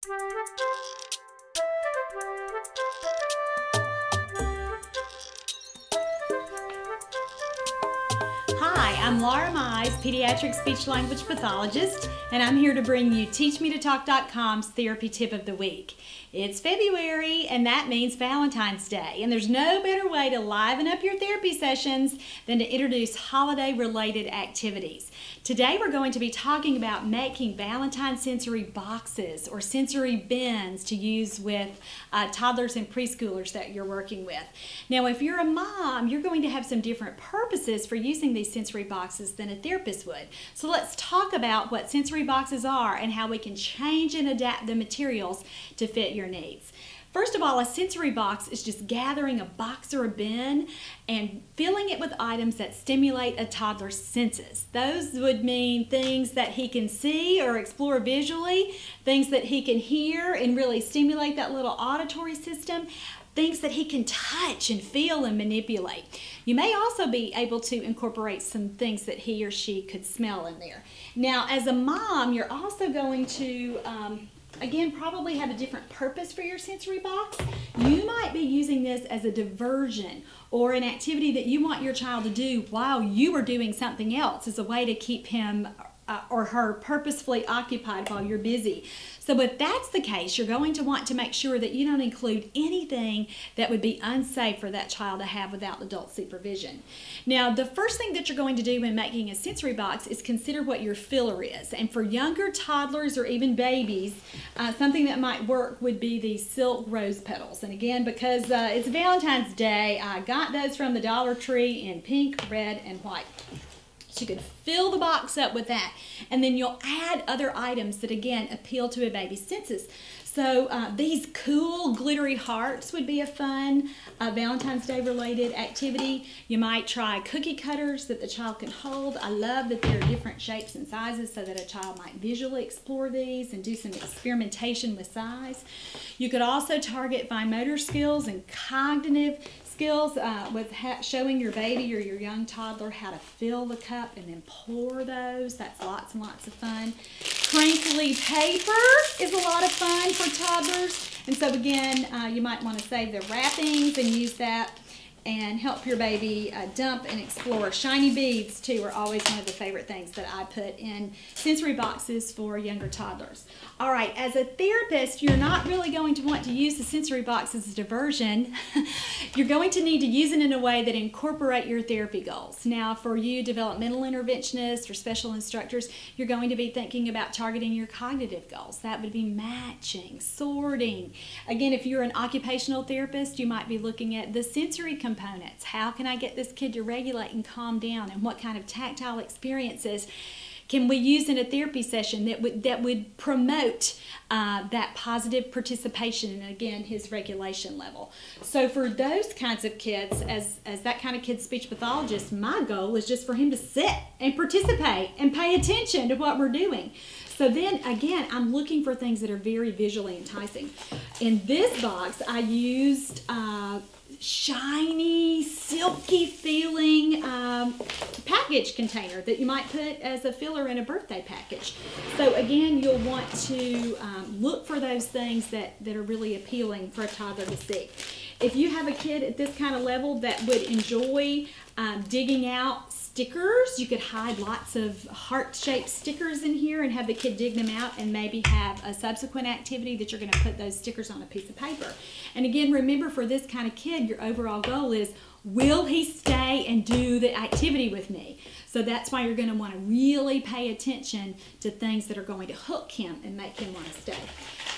Hi, I'm Laura Mize, pediatric speech-language pathologist, and I'm here to bring you TeachMeToTalk.com's therapy tip of the week. It's February, and that means Valentine's Day, and there's no better way to liven up your therapy sessions than to introduce holiday-related activities. Today we're going to be talking about making Valentine sensory boxes or sensory bins to use with toddlers and preschoolers that you're working with. Now, if you're a mom, you're going to have some different purposes for using these sensory boxes than a therapist would. So let's talk about what sensory boxes are and how we can change and adapt the materials to fit your needs. First of all, a sensory box is just gathering a box or a bin and filling it with items that stimulate a toddler's senses. Those would mean things that he can see or explore visually, things that he can hear and really stimulate that little auditory system, things that he can touch and feel and manipulate. You may also be able to incorporate some things that he or she could smell in there. Now, as a mom, you're also going to again, probably have a different purpose for your sensory box. You might be using this as a diversion or an activity that you want your child to do while you are doing something else as a way to keep him or her purposefully occupied while you're busy. So if that's the case, you're going to want to make sure that you don't include anything that would be unsafe for that child to have without adult supervision. Now, the first thing that you're going to do when making a sensory box is consider what your filler is. And for younger toddlers or even babies, something that might work would be these silk rose petals. And again, because it's Valentine's Day, I got those from the Dollar Tree in pink, red, and white. So you could fill the box up with that, and then you'll add other items that again appeal to a baby's senses. So these cool glittery hearts would be a fun Valentine's Day related activity. You might try cookie cutters that the child can hold. I love that they're different shapes and sizes so that a child might visually explore these and do some experimentation with size. You could also target fine motor skills and cognitive skills with showing your baby or your young toddler how to fill the cup and then pour those. That's lots and lots of fun. Crinkly paper is a lot of fun for toddlers. And so again, you might want to save the wrappings and use that and help your baby dump and explore. Shiny beads, too, are always one of the favorite things that I put in sensory boxes for younger toddlers. All right, as a therapist, you're not really going to want to use the sensory box as a diversion. You're going to need to use it in a way that incorporate your therapy goals. Now, for you developmental interventionists or special instructors, you're going to be thinking about targeting your cognitive goals. That would be matching, sorting. Again, if you're an occupational therapist, you might be looking at the sensory components. How can I get this kid to regulate and calm down, and what kind of tactile experiences can we use in a therapy session that would promote that positive participation and again his regulation level. So for those kinds of kids, as that kind of kid's speech pathologist, my goal is just for him to sit and participate and pay attention to what we're doing. So then again, I'm looking for things that are very visually enticing. In this box, I used shiny, silky feeling package container that you might put as a filler in a birthday package. So again, you'll want to look for those things that are really appealing for a toddler to see. If you have a kid at this kind of level that would enjoy digging out stickers, you could hide lots of heart-shaped stickers in here and have the kid dig them out and maybe have a subsequent activity that you're going to put those stickers on a piece of paper. And again, remember, for this kind of kid, your overall goal is, will he stay and do the activity with me? So that's why you're going to want to really pay attention to things that are going to hook him and make him want to stay.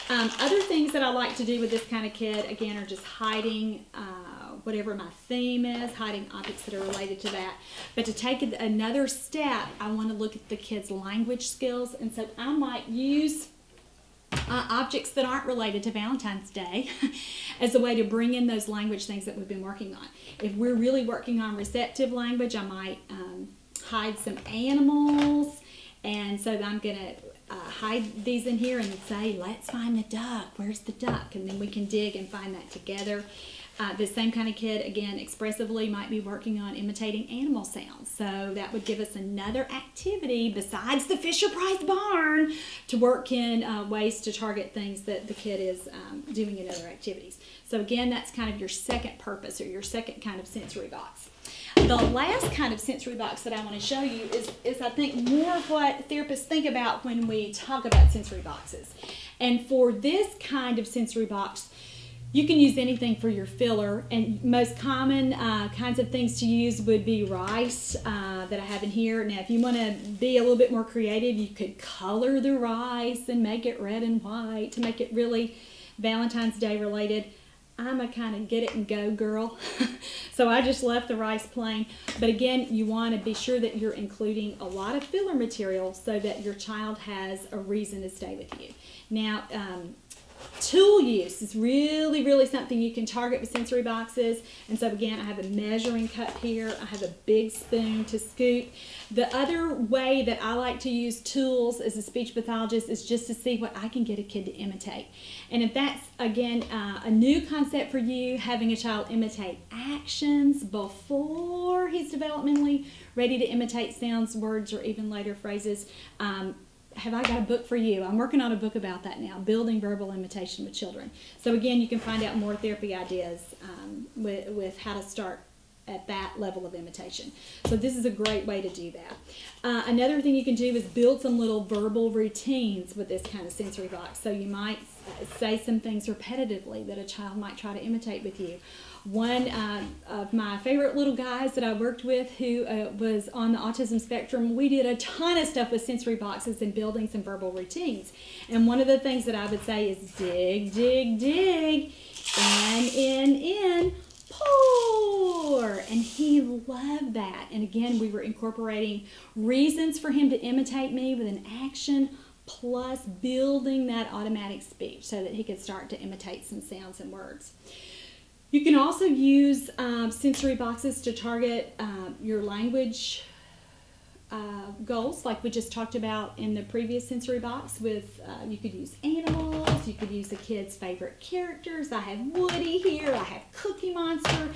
Other things that I like to do with this kind of kid, again, are just hiding whatever my theme is, hiding objects that are related to that. But to take another step, I want to look at the kid's language skills, and so I might use objects that aren't related to Valentine's Day as a way to bring in those language things that we've been working on. If we're really working on receptive language, I might hide some animals, and so I'm going to hide these in here and say, let's find the duck. Where's the duck? And then we can dig and find that together. The same kind of kid, again, expressively might be working on imitating animal sounds. So that would give us another activity besides the Fisher-Price barn to work in ways to target things that the kid is doing in other activities. So again, that's kind of your second purpose or your second kind of sensory box. The last kind of sensory box that I want to show you is I think more of what therapists think about when we talk about sensory boxes. And for this kind of sensory box, you can use anything for your filler, and most common kinds of things to use would be rice that I have in here. Now, if you want to be a little bit more creative, you could color the rice and make it red and white to make it really Valentine's Day related. I'm a kind of get it and go girl, so I just left the rice plain. But again, you want to be sure that you're including a lot of filler material so that your child has a reason to stay with you. Now, tool use is really, really something you can target with sensory boxes. And so again, I have a measuring cup here. I have a big spoon to scoop. The other way that I like to use tools as a speech pathologist is just to see what I can get a kid to imitate. And if that's, again, a new concept for you, having a child imitate actions before he's developmentally ready to imitate sounds, words, or even later phrases, have I got a book for you? I'm working on a book about that now, Building Verbal Imitation with Children. So again, you can find out more therapy ideas with how to start at that level of imitation. So this is a great way to do that. Another thing you can do is build some little verbal routines with this kind of sensory box. So you might say some things repetitively that a child might try to imitate with you. One of my favorite little guys that I worked with who was on the autism spectrum, we did a ton of stuff with sensory boxes and building some verbal routines. And one of the things that I would say is dig, dig, dig, in, pour. And he loved that. And again, we were incorporating reasons for him to imitate me with an action plus building that automatic speech so that he could start to imitate some sounds and words. You can also use sensory boxes to target your language goals, like we just talked about in the previous sensory box with, you could use animals, you could use the kid's favorite characters. I have Woody here, I have Cookie Monster.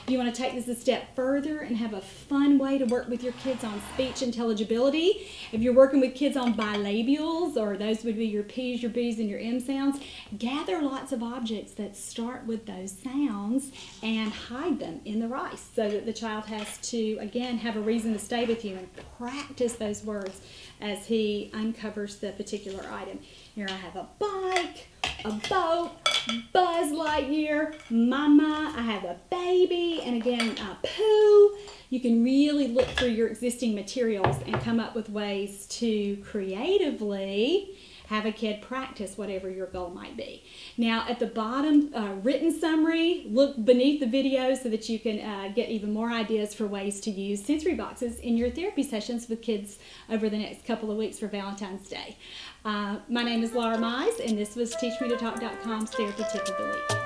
You want to take this a step further and have a fun way to work with your kids on speech intelligibility. If you're working with kids on bilabials, or those would be your P's, your B's, and your M sounds, gather lots of objects that start with those sounds and hide them in the rice so that the child has to, again, have a reason to stay with you and practice those words as he uncovers the particular item. Here I have a bike, a boat, Buzz Lightyear, Mama, I have a baby, and again, poo. You can really look through your existing materials and come up with ways to creatively have a kid practice whatever your goal might be. Now at the bottom, written summary, look beneath the video so that you can get even more ideas for ways to use sensory boxes in your therapy sessions with kids over the next couple of weeks for Valentine's Day. My name is Laura Mize, and this was TeachMeToTalk.com's Therapy Tip of the Week.